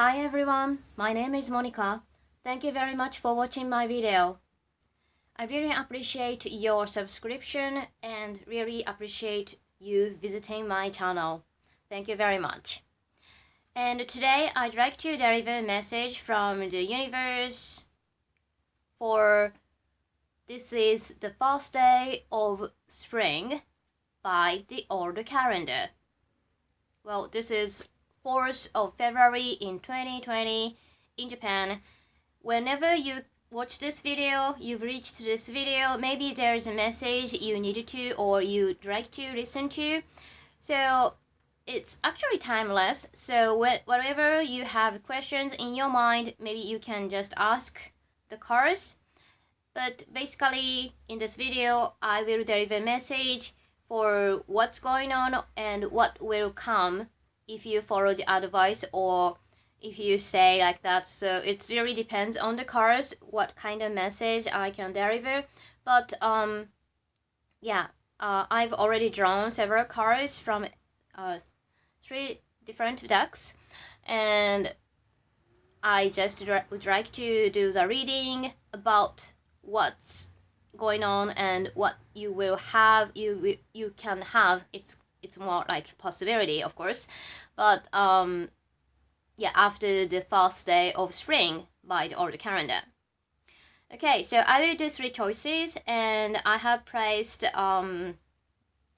Hi everyone, my name is Monica. Thank you very much for watching my video. I really appreciate your subscription and really appreciate you visiting my channel. Thank you very much. And today I'd like to deliver a message from the universe for this is the first day of spring by the old calendar. Well, this is 4th of February in 2020 in Japan. Whenever you watch this video, you've reached this video, maybe there's a message you needed to or you'd like to listen to. So it's actually timeless. So whatever you have questions in your mind, maybe you can just ask the cards. But basically, in this video, I will deliver a message for what's going on and what will come if you follow the advice or if you say like that. So it really depends on the cards what kind of message I can deliver. But I've already drawn several cards from 3 different decks, and I just would like to do the reading about what's going on and what you will have. You can have. It's more like possibility, of course, but after the first day of spring by the old calendar. Okay, so I will do 3 choices, and I have placed I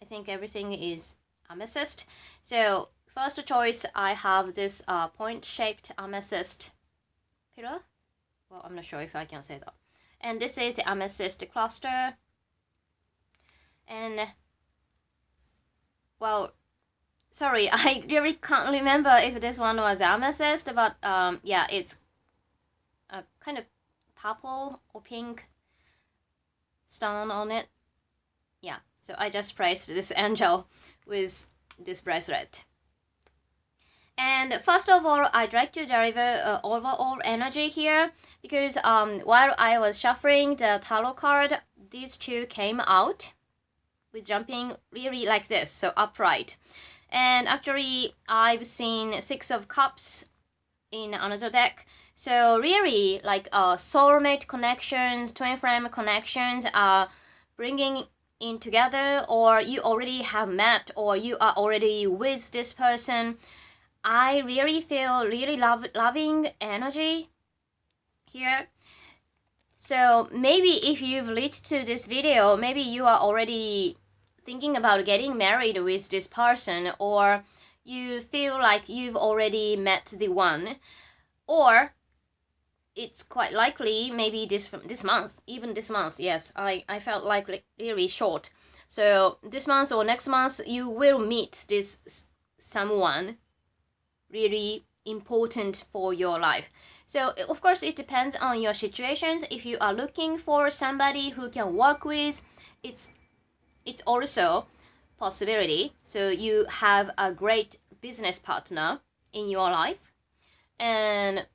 think everything is amethyst. So first choice, I have this point-shaped amethyst pillar. Well, I'm not sure if I can say that. And this is the amethyst cluster. And well, sorry, I really can't remember if this one was amethyst, but it's a kind of purple or pink stone on it. Yeah, so I just placed this angel with this bracelet. And first of all, I'd like to deliver overall energy here, because while I was shuffling the tarot card, these 2 came out with jumping really like this, so upright. And actually, I've seen 6 of cups in another deck. So really, like soulmate connections, twin flame connections are bringing in together, or you already have met, or you are already with this person. I really feel really loving energy here. So maybe if you've reached to this video, maybe you are already thinking about getting married with this person, or you feel like you've already met the one, or it's quite likely maybe this month, even this month. Yes, I felt like really short. So this month or next month, you will meet this someone really important for your life. So of course it depends on your situations. If you are looking for somebody who can work with, it's also possibility. So you have a great business partner in your life, and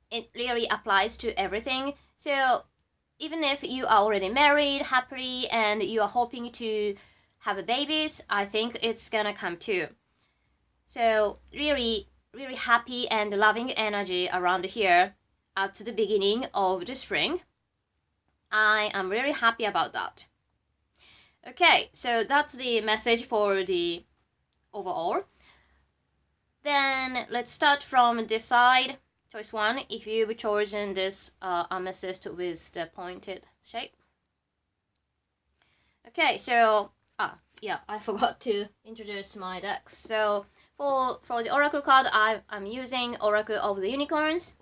it really applies to everything. So even if you are already married happily and you are hoping to have babies, I think it's gonna come too. So really happy and loving energy around here at the beginning of the spring. I am really happy about that. Okay, so that's the message for the overall. Then let's start from this side. Choice 1, if you've chosen this amethyst with the pointed shape. Okay, so I forgot to introduce my decks. So for the oracle card, I'm using Oracle of the Unicorns,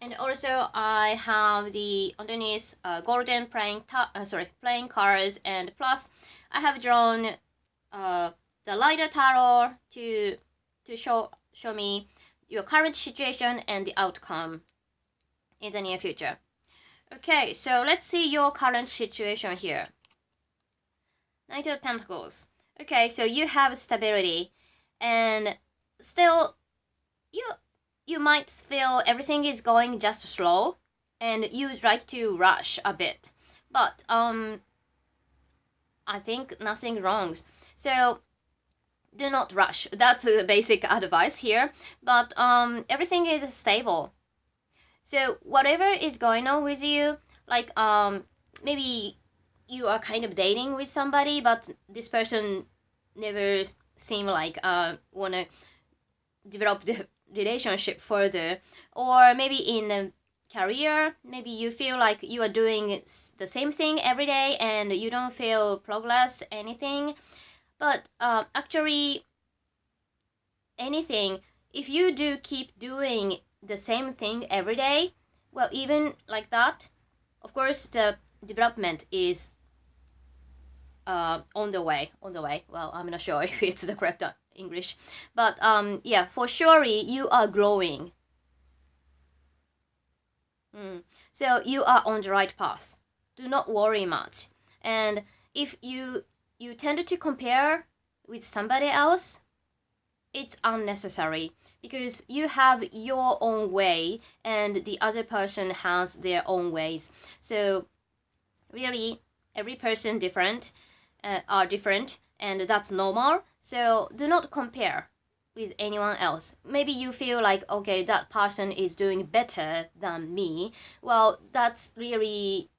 and also I have the underneath golden playing cards, and plus I have drawn the lighter tarot to show me your current situation and the outcome in the near future. Okay, so let's see your current situation here. Knight of Pentacles. Okay, so you have stability, and still you might feel everything is going just slow and you'd like to rush a bit, but I think nothing wrong. So do not rush. That's the basic advice here. But everything is stable. So whatever is going on with you, like maybe you are kind of dating with somebody, but this person never seem like wanna develop the relationship further, or maybe in a career, maybe you feel like you are doing the same thing every day and you don't feel progress anything. But actually anything, if you do keep doing the same thing every day, well, even like that, of course the development is on the way. Well, I'm not sure if it's the correct English, but yeah, for sure you are growing. So you are on the right path. Do not worry much. And if you tend to compare with somebody else, it's unnecessary, because you have your own way and the other person has their own ways. So really, every person are different, and that's normal. So do not compare with anyone else. Maybe you feel like, okay, that person is doing better than me. Well, that's really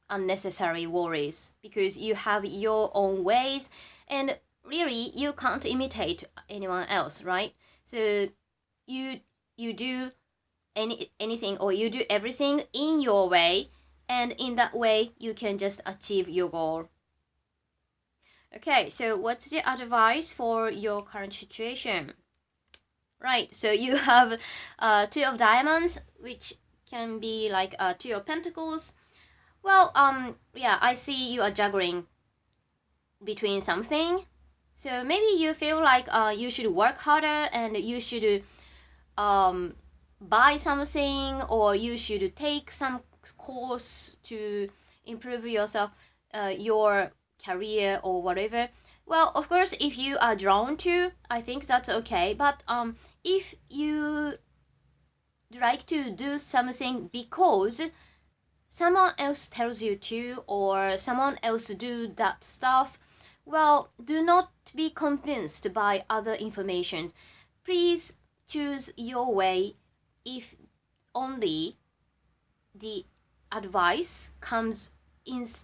unnecessary worries, because you have your own ways, and really you can't imitate anyone else, right? So you do anything, or you do everything in your way, and in that way you can just achieve your goal. Okay, so what's the advice for your current situation? Right, so you have two of diamonds, which can be like two of pentacles. Well, yeah, I see you are juggling between something. So maybe you feel like you should work harder, and you should buy something, or you should take some course to improve yourself, your career or whatever. Well, of course, if you are drawn to, I think that's okay. But if you like to do something because someone else tells you to, or someone else do that stuff, well, do not be convinced by other information. Please choose your way if only the advice comes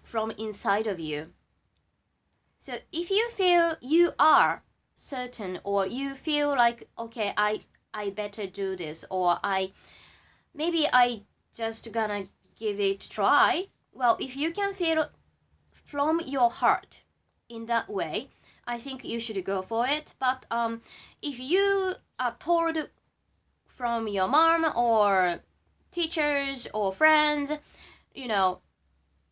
from inside of you. So if you feel you are certain, or you feel like, okay, I better do this, or maybe I just gonna give it a try. Well, if you can feel from your heart in that way, I think you should go for it. But if you are told from your mom or teachers or friends,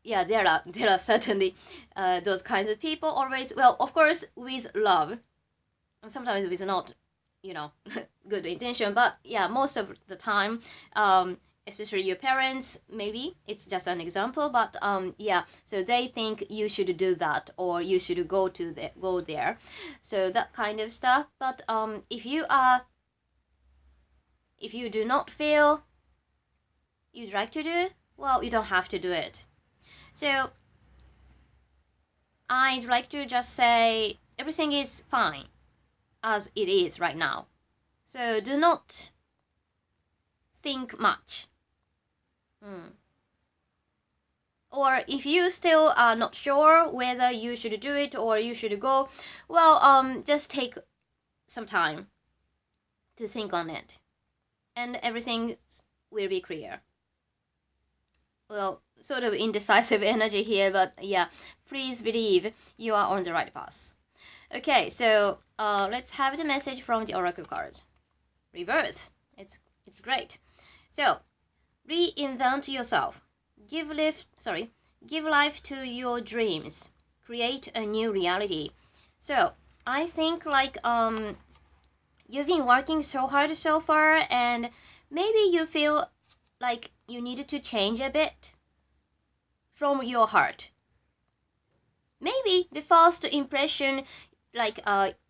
yeah, there are certainly those kinds of people always. Well, of course, with love, sometimes with not, good intention, but yeah, most of the time, especially your parents, maybe it's just an example, but yeah, so they think you should do that, or you should go there, so that kind of stuff. But if you do not feel you'd like to do, well, you don't have to do it. So I'd like to just say everything is fine as it is right now. So do not think much. Or if you still are not sure whether you should do it or you should go, well, just take some time to think on it, and everything will be clear. Well, sort of indecisive energy here, but yeah, please believe you are on the right path. Okay, so let's have the message from the oracle card. Rebirth. It's great. So reinvent yourself. Give life to your dreams. Create a new reality. So I think like you've been working so hard so far, and maybe you feel like you needed to change a bit from your heart. Maybe the first impression, like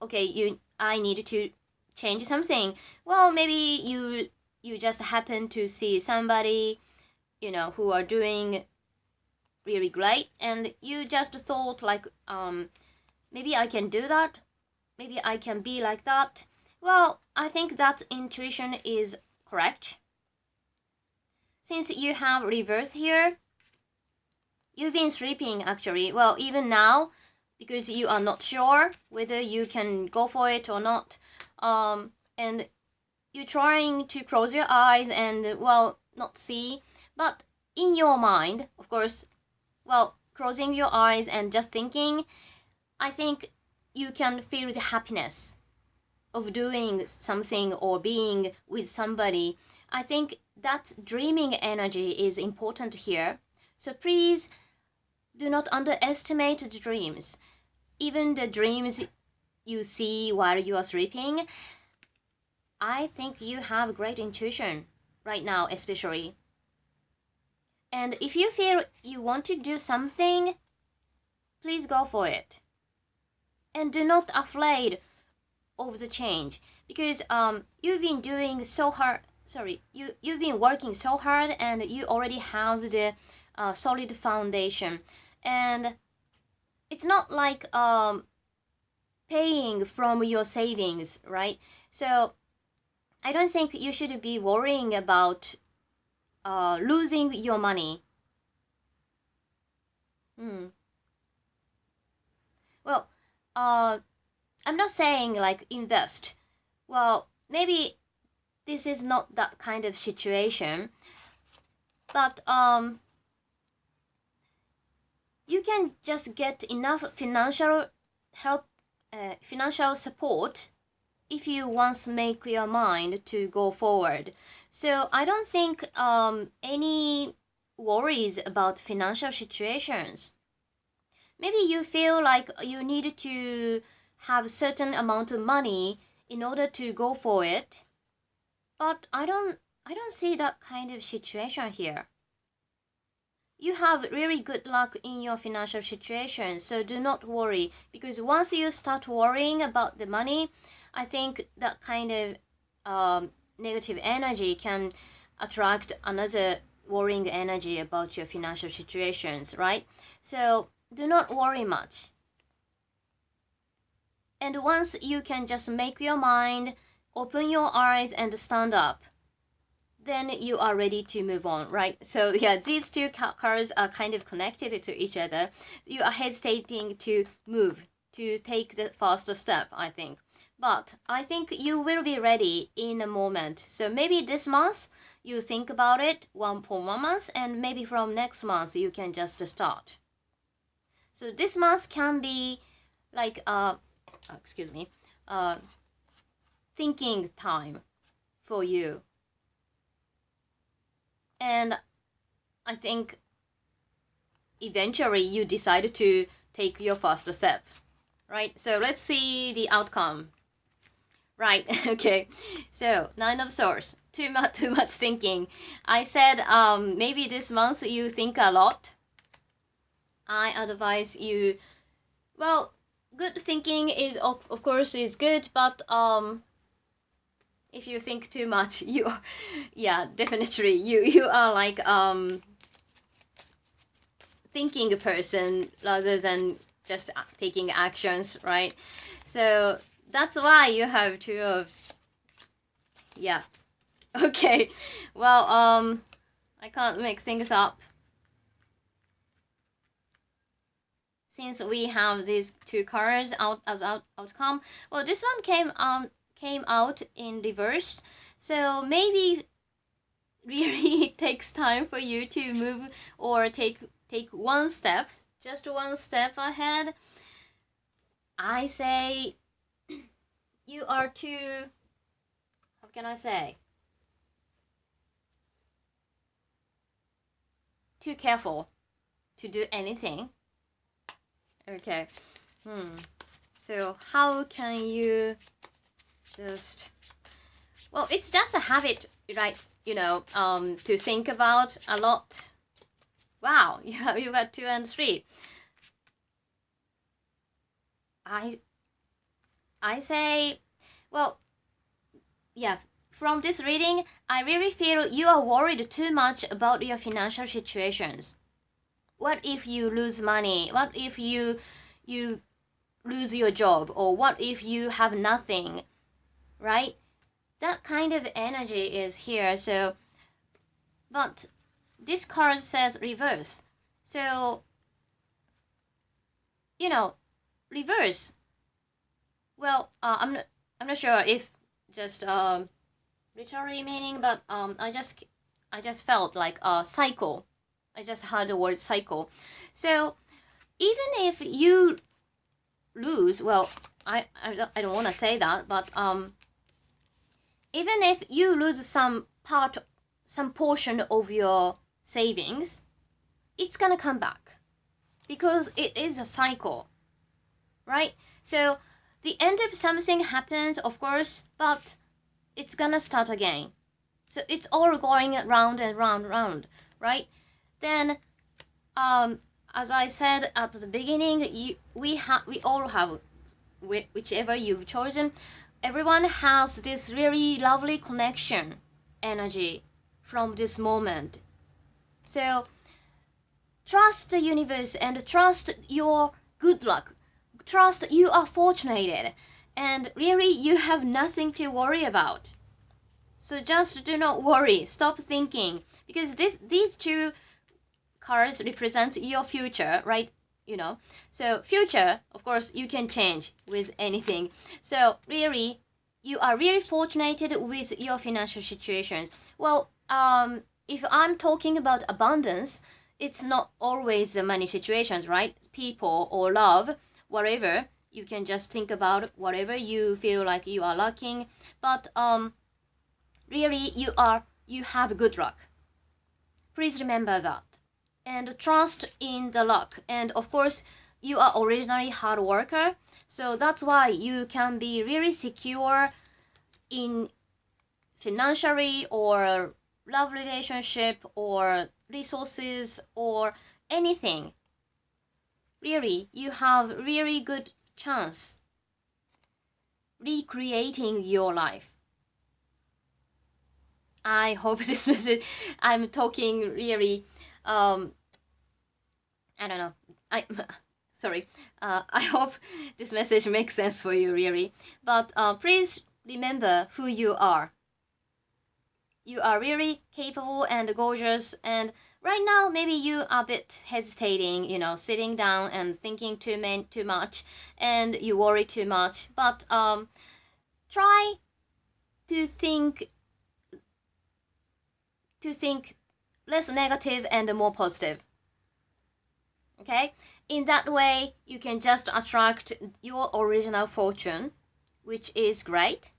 okay, I need to change something. Well, maybe you just happen to see somebody, who are doing really great, and you just thought like maybe I can do that. maybe I can be like that. Well, I think that intuition is correct. Since you have reverse here, you've been sleeping actually. Well, even now, because you are not sure whether you can go for it or not. And you're trying to close your eyes and, well, not see. But in your mind, of course, well, closing your eyes and just thinking, I think you can feel the happiness of doing something or being with somebody. I think that dreaming energy is important here. So please do not underestimate the dreams. Even the dreams you see while you are sleeping, I think you have great intuition right now, especially. And if you feel you want to do something, please go for it. And do not afraid of the change, because you've been doing so hard. You've been working so hard, and you already have the solid foundation. And it's not like paying from your savings, right? So I don't think you should be worrying about losing your money. Well, I'm not saying like invest. Well, maybe this is not that kind of situation, but you can just get enough financial help, financial support if you once make your mind to go forward. So I don't think any worries about financial situations. Maybe you feel like you need to have certain amount of money in order to go for it, but I don't see that kind of situation here. You have really good luck in your financial situation, so do not worry, because once you start worrying about the money, I think that kind of negative energy can attract another worrying energy about your financial situations, right? So do not worry much. And once you can just make your mind, open your eyes and stand up, then you are ready to move on, right? So yeah, these two cards are kind of connected to each other. You are hesitating to move, to take the first step, I think. But I think you will be ready in a moment. So maybe this month you think about it for 1 month, and maybe from next month you can just start. So this month can be like thinking time for you. And I think eventually you decide to take your first step, right? So let's see the outcome. Right, okay. So, Nine of Swords. Too much thinking. I said maybe this month you think a lot. I advise you, well, good thinking is of course is good, but if you think too much, you are, yeah, definitely you are like thinking person rather than just taking actions, right? So that's why you have two of, yeah. Okay, well, I can't make things up. Since we have these two cards out as outcome, well, this one came out in reverse, so maybe really it takes time for you to move or take one step, just one step ahead. I say you are too, how can I say, too careful to do anything. Okay. So how can you just, well, it's just a habit, right? To think about a lot. Wow, you got 2 and 3. I say, well, yeah, from this reading, I really feel you are worried too much about your financial situations. What if you lose money? What if you lose your job, or what if you have nothing, right? That kind of energy is here. So, but this card says reverse. So, reverse. Well, I'm not sure if just literary meaning, but I just felt like a cycle. I just heard the word cycle. So even if you lose, well, I don't want to say that, but even if you lose some portion of your savings, it's gonna come back because it is a cycle, right? So the end of something happens, of course, but it's gonna start again. So it's all going round and round, right? Then, as I said at the beginning, we all have, whichever you've chosen, everyone has this really lovely connection energy from this moment. So trust the universe and trust your good luck. Trust you are fortunate, and really you have nothing to worry about. So just do not worry, stop thinking, because these two cards represent your future, right? So future, of course, you can change with anything. So really, you are really fortunate with your financial situations. Well, if I'm talking about abundance, it's not always the money situations, right? People or love, whatever. You can just think about whatever you feel like you are lacking. But really, you have good luck. Please remember that. And trust in the luck. And of course, you are originally hard worker, so that's why you can be really secure in financially or love relationship or resources or anything. Really, you have really good chance recreating your life. I hope this message, I'm talking really I don't know. Sorry. I hope this message makes sense for you, really. But please remember who you are. You are really capable and gorgeous, and right now maybe you are a bit hesitating, sitting down and thinking too much, and you worry too much. But try to think less negative and more positive. Okay, in that way you can just attract your original fortune, which is great.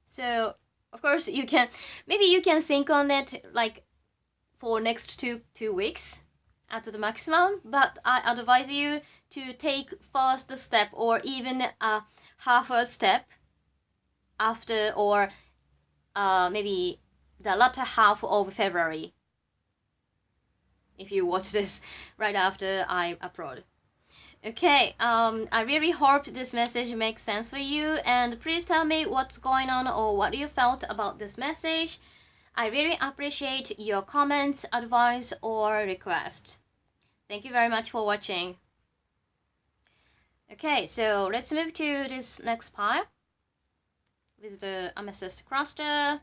So of course you can think on it like for next two weeks at the maximum, but I advise you to take first step or even a half a step after, or maybe the latter half of February, if you watch this right after I upload. Okay, I really hope this message makes sense for you, and please tell me what's going on or what you felt about this message. I really appreciate your comments, advice, or request. Thank you very much for watching. Okay, so let's move to this next pile with the amethyst cluster.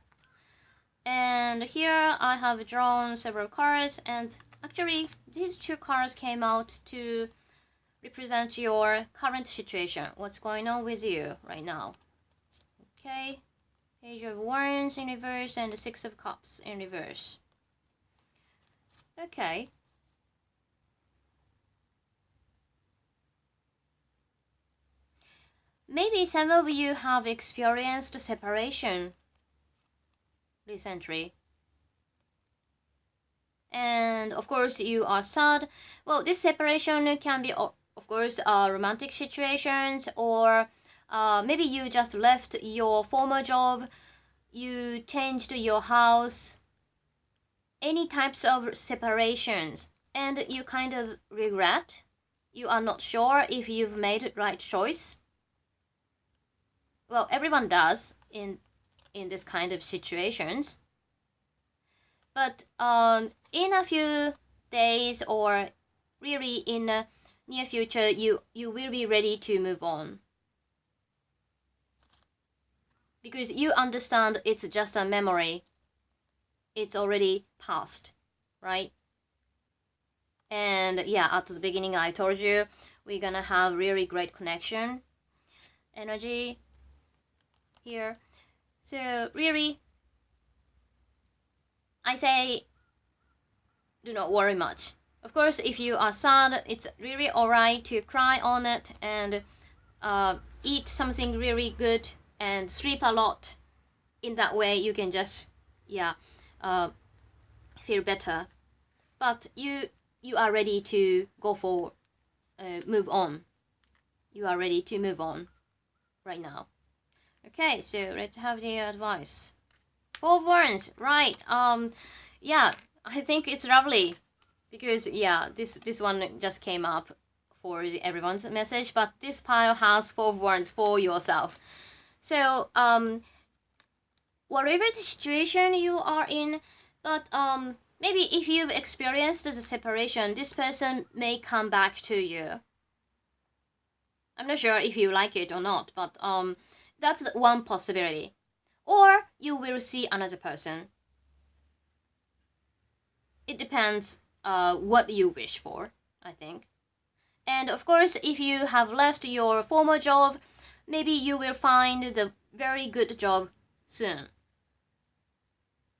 And here I have drawn several cards, and actually these two cards came out to represent your current situation, what's going on with you right now. Okay, Page of Wands in reverse and the Six of Cups in reverse. Okay. Maybe some of you have experienced separation recently. And of course you are sad. Well, this separation can be, of course, romantic situations, or maybe you just left your former job, you changed your house, any types of separations, and you kind of regret. You are not sure if you've made the right choice. Well, everyone does in this kind of situations. But in a few days, or really in near future, you will be ready to move on. Because you understand it's just a memory. It's already past, right? And yeah, at the beginning I told you we're gonna have really great connection energy here. So really, I say do not worry much. Of course, if you are sad, it's really alright to cry on it and eat something really good and sleep a lot. In that way you can just feel better. But you are ready to go for move on. You are ready to move on right now. Okay, so let's have the advice. 4 words, right? Yeah, I think it's lovely because yeah, this one just came up for everyone's message, but this pile has 4 words for yourself. So whatever the situation you are in, but maybe if you've experienced the separation, this person may come back to you. I'm not sure if you like it or not, but that's one possibility. Or you will see another person. It depends what you wish for, I think. And of course, if you have left your former job, maybe you will find the very good job soon.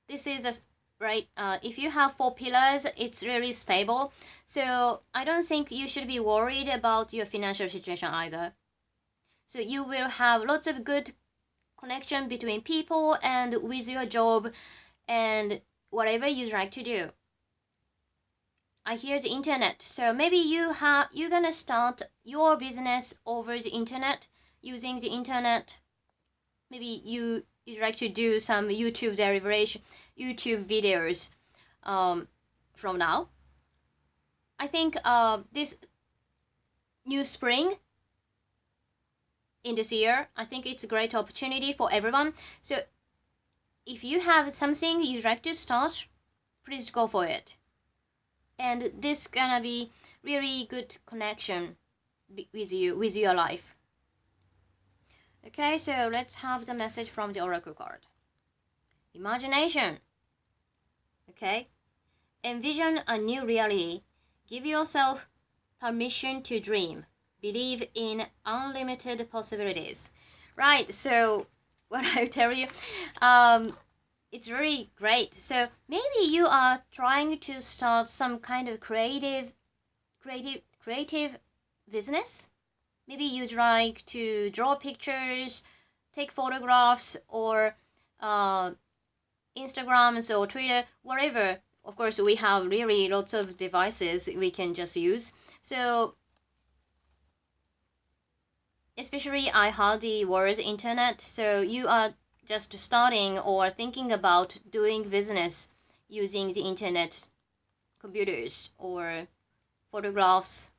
This is a right. If you have 4 pillars, it's really stable. So I don't think you should be worried about your financial situation either. So you will have lots of good connection between people and with your job and whatever you like to do. I hear the internet, so maybe you're gonna start your business over the internet, using the internet. Maybe you like to do some YouTube derivation, YouTube videos from now. I think this new spring in this year, I think it's a great opportunity for everyone. So if you have something you'd like to start, please go for it. And this gonna be really good connection with you, with your life. Okay, so let's have the message from the oracle card. Imagination. Okay, envision a new reality. Give yourself permission to dream. Believe in unlimited possibilities. Right, so what I tell you, it's really great. So maybe you are trying to start some kind of creative business. Maybe you'd like to draw pictures, take photographs, or Instagrams or Twitter, whatever. Of course, we have really lots of devices we can just use. So especially I heard the word internet, so you are just starting or thinking about doing business using the internet, computers or photographs,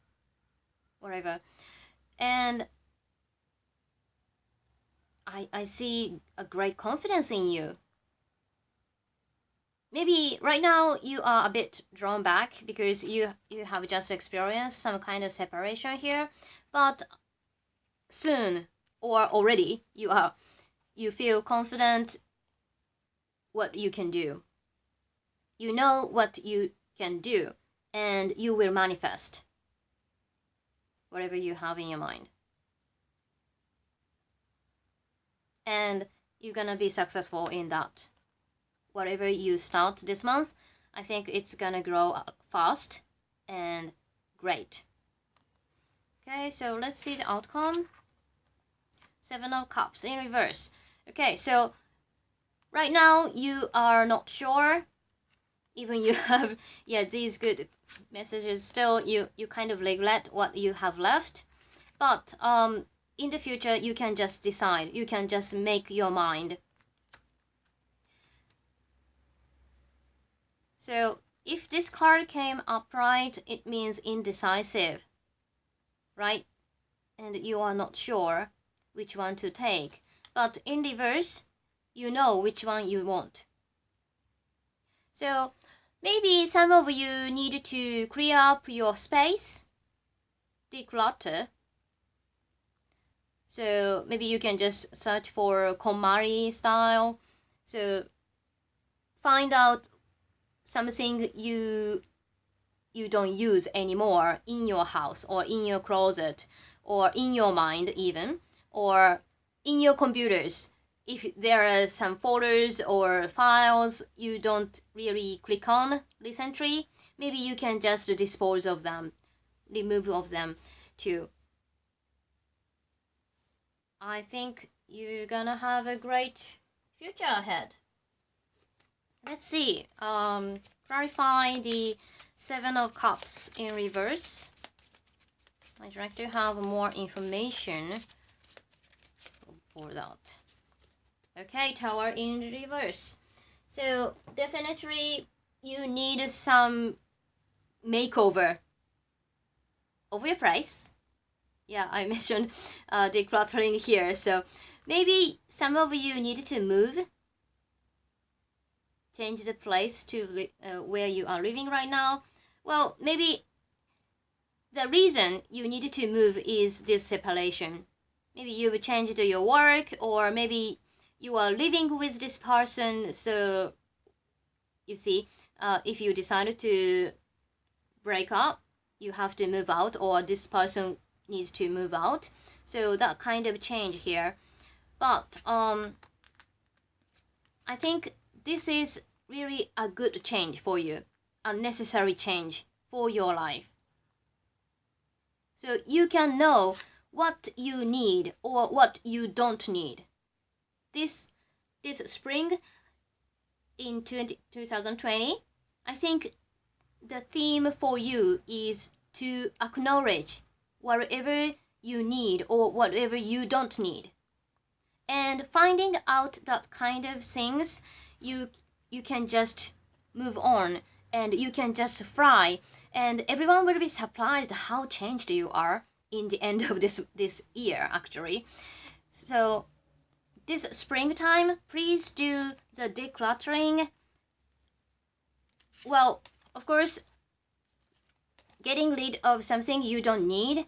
whatever. And I see a great confidence in you. Maybe right now you are a bit drawn back because you have just experienced some kind of separation here, but soon or already you feel confident what you can do. You know what you can do and you will manifest whatever you have in your mind. And you're gonna be successful in that. Whatever you start this month, I think it's gonna grow fast and great. Okay, so let's see the outcome. 7 of Cups in reverse. Okay, so right now you are not sure. Even you have these good messages, still you kind of regret what you have left. But in the future you can just decide. You can just make your mind. So if this card came upright, it means indecisive, right? And you are not sure which one to take. But in reverse, you know which one you want. So maybe some of you need to clear up your space declutter. So maybe you can just search for KonMari style. So find out something you don't use anymore in your house or in your closet or in your mind even, or in your computers. If there are some folders or files you don't really click on recently, maybe you can just dispose of them, remove of them too. I think you're gonna have a great future ahead. Let's see. Clarify the Seven of Cups in reverse. I'd like to have more information for that. Okay, Tower in reverse. So definitely you need some makeover of your place. Yeah, I mentioned decluttering here. So maybe some of you need to move, change the place to where you are living right now. Well, maybe the reason you need to move is this separation. Maybe you've changed your work, or maybe you are living with this person. So you see, if you decide to break up, you have to move out, or this person needs to move out. So that kind of change here. But I think this is really a good change for you, a necessary change for your life. So you can know what you need or what you don't need. This spring in 2020, I think the theme for you is to acknowledge whatever you need or whatever you don't need. And finding out that kind of things, you can just move on and you can just fly, and everyone will be surprised how changed you are in the end of this year actually. So this springtime, please do the decluttering. Well, of course, getting rid of something you don't need,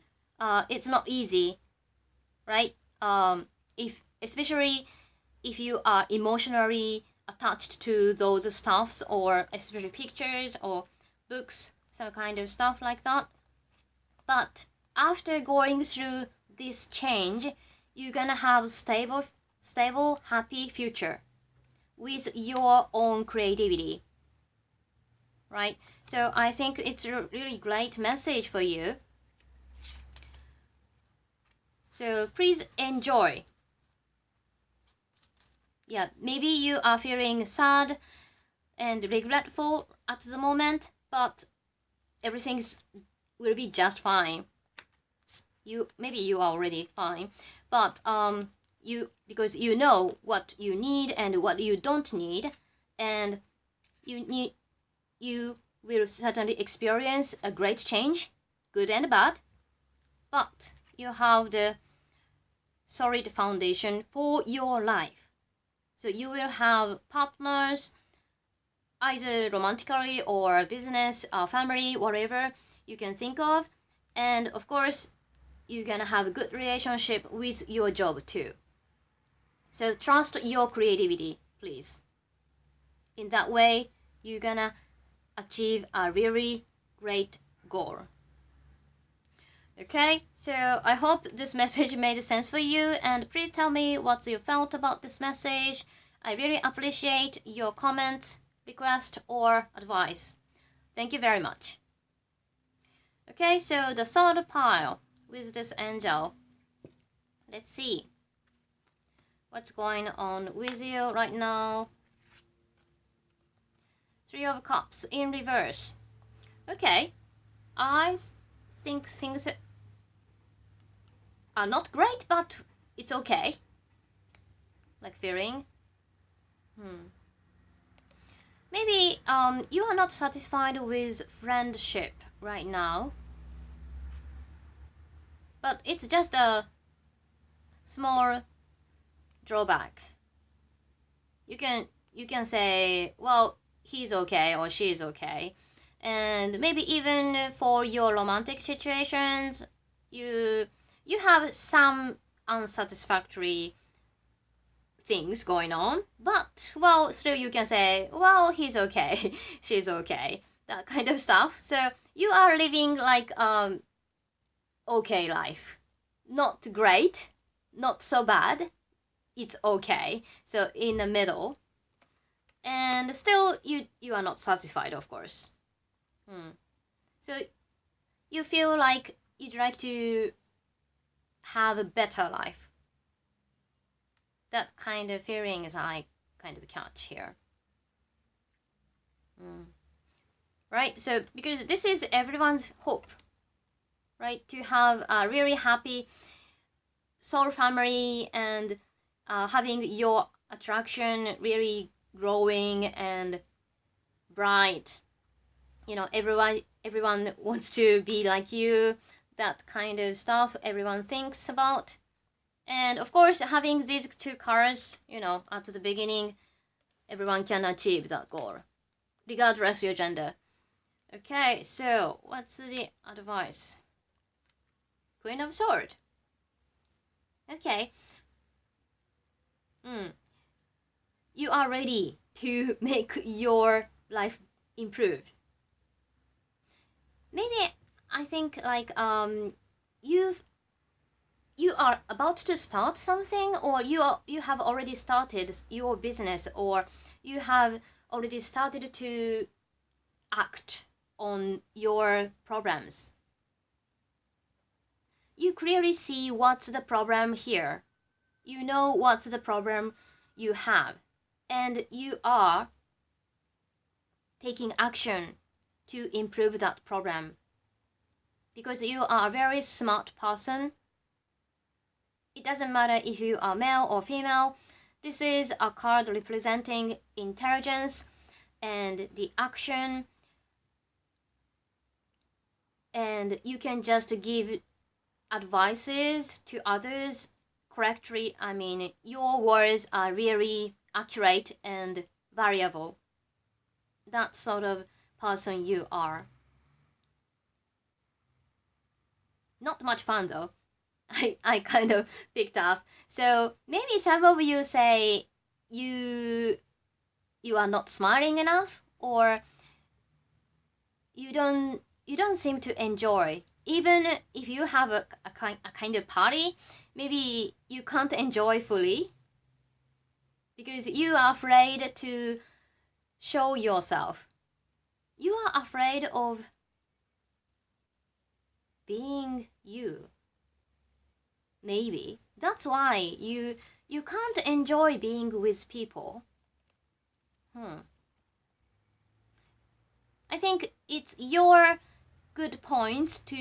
it's not easy, right? Especially if you are emotionally attached to those stuffs, or especially pictures or books, some kind of stuff like that. But after going through this change, you're gonna have stable, happy future with your own creativity, right? So I think it's a really great message for you. So please enjoy. Yeah, maybe you are feeling sad and regretful at the moment, but everything will be just fine. Maybe you are already fine, but because you know what you need and what you don't need, and you will certainly experience a great change, good and bad, but you have the solid foundation for your life. So you will have partners, either romantically or business or family, whatever you can think of. And of course, you're gonna have a good relationship with your job too. So trust your creativity, please. In that way, you're gonna achieve a really great goal. Okay, so I hope this message made sense for you, and please tell me what you felt about this message. I really appreciate your comments, request, or advice. Thank you very much. Okay, so the third pile with this angel. Let's see what's going on with you right now. Three of Cups in reverse. Okay, I think things are not great, but it's okay. Like feeling. Maybe you are not satisfied with friendship right now, but it's just a small drawback. You can say, well, he's okay or she's okay, and maybe even for your romantic situations, you have some unsatisfactory things going on, but well, still you can say, well, he's okay, she's okay, that kind of stuff. So you are living like okay life, not great, not so bad, it's okay, so in the middle, and still you are not satisfied, of course. So you feel like you'd like to have a better life. That kind of feelings I kind of catch here. Right, so because this is everyone's hope, right, to have a really happy soul family, and having your attraction really growing and bright. You know, everyone wants to be like you, that kind of stuff everyone thinks about. And of course, having these two colors, you know, at the beginning, everyone can achieve that goal, regardless your gender. Okay, so what's the advice? Queen of Swords. Okay. You are ready to make your life improve. Maybe I think like you are about to start something, or you have already started your business, or you have already started to act on your problems. You clearly see what's the problem here. You know what's the problem you have, and you are taking action to improve that problem, because you are a very smart person. It doesn't matter if you are male or female. This is a card representing intelligence and the action, and you can just give advices to others correctly. I mean, your words are really accurate and variable. That sort of person you are. Not much fun though. I kind of picked up. So maybe some of you say you are not smiling enough, or you don't seem to enjoy. Even if you have a kind of party, maybe you can't enjoy fully because you are afraid to show yourself. You are afraid of being you. Maybe that's why you can't enjoy being with people. I think it's your good points to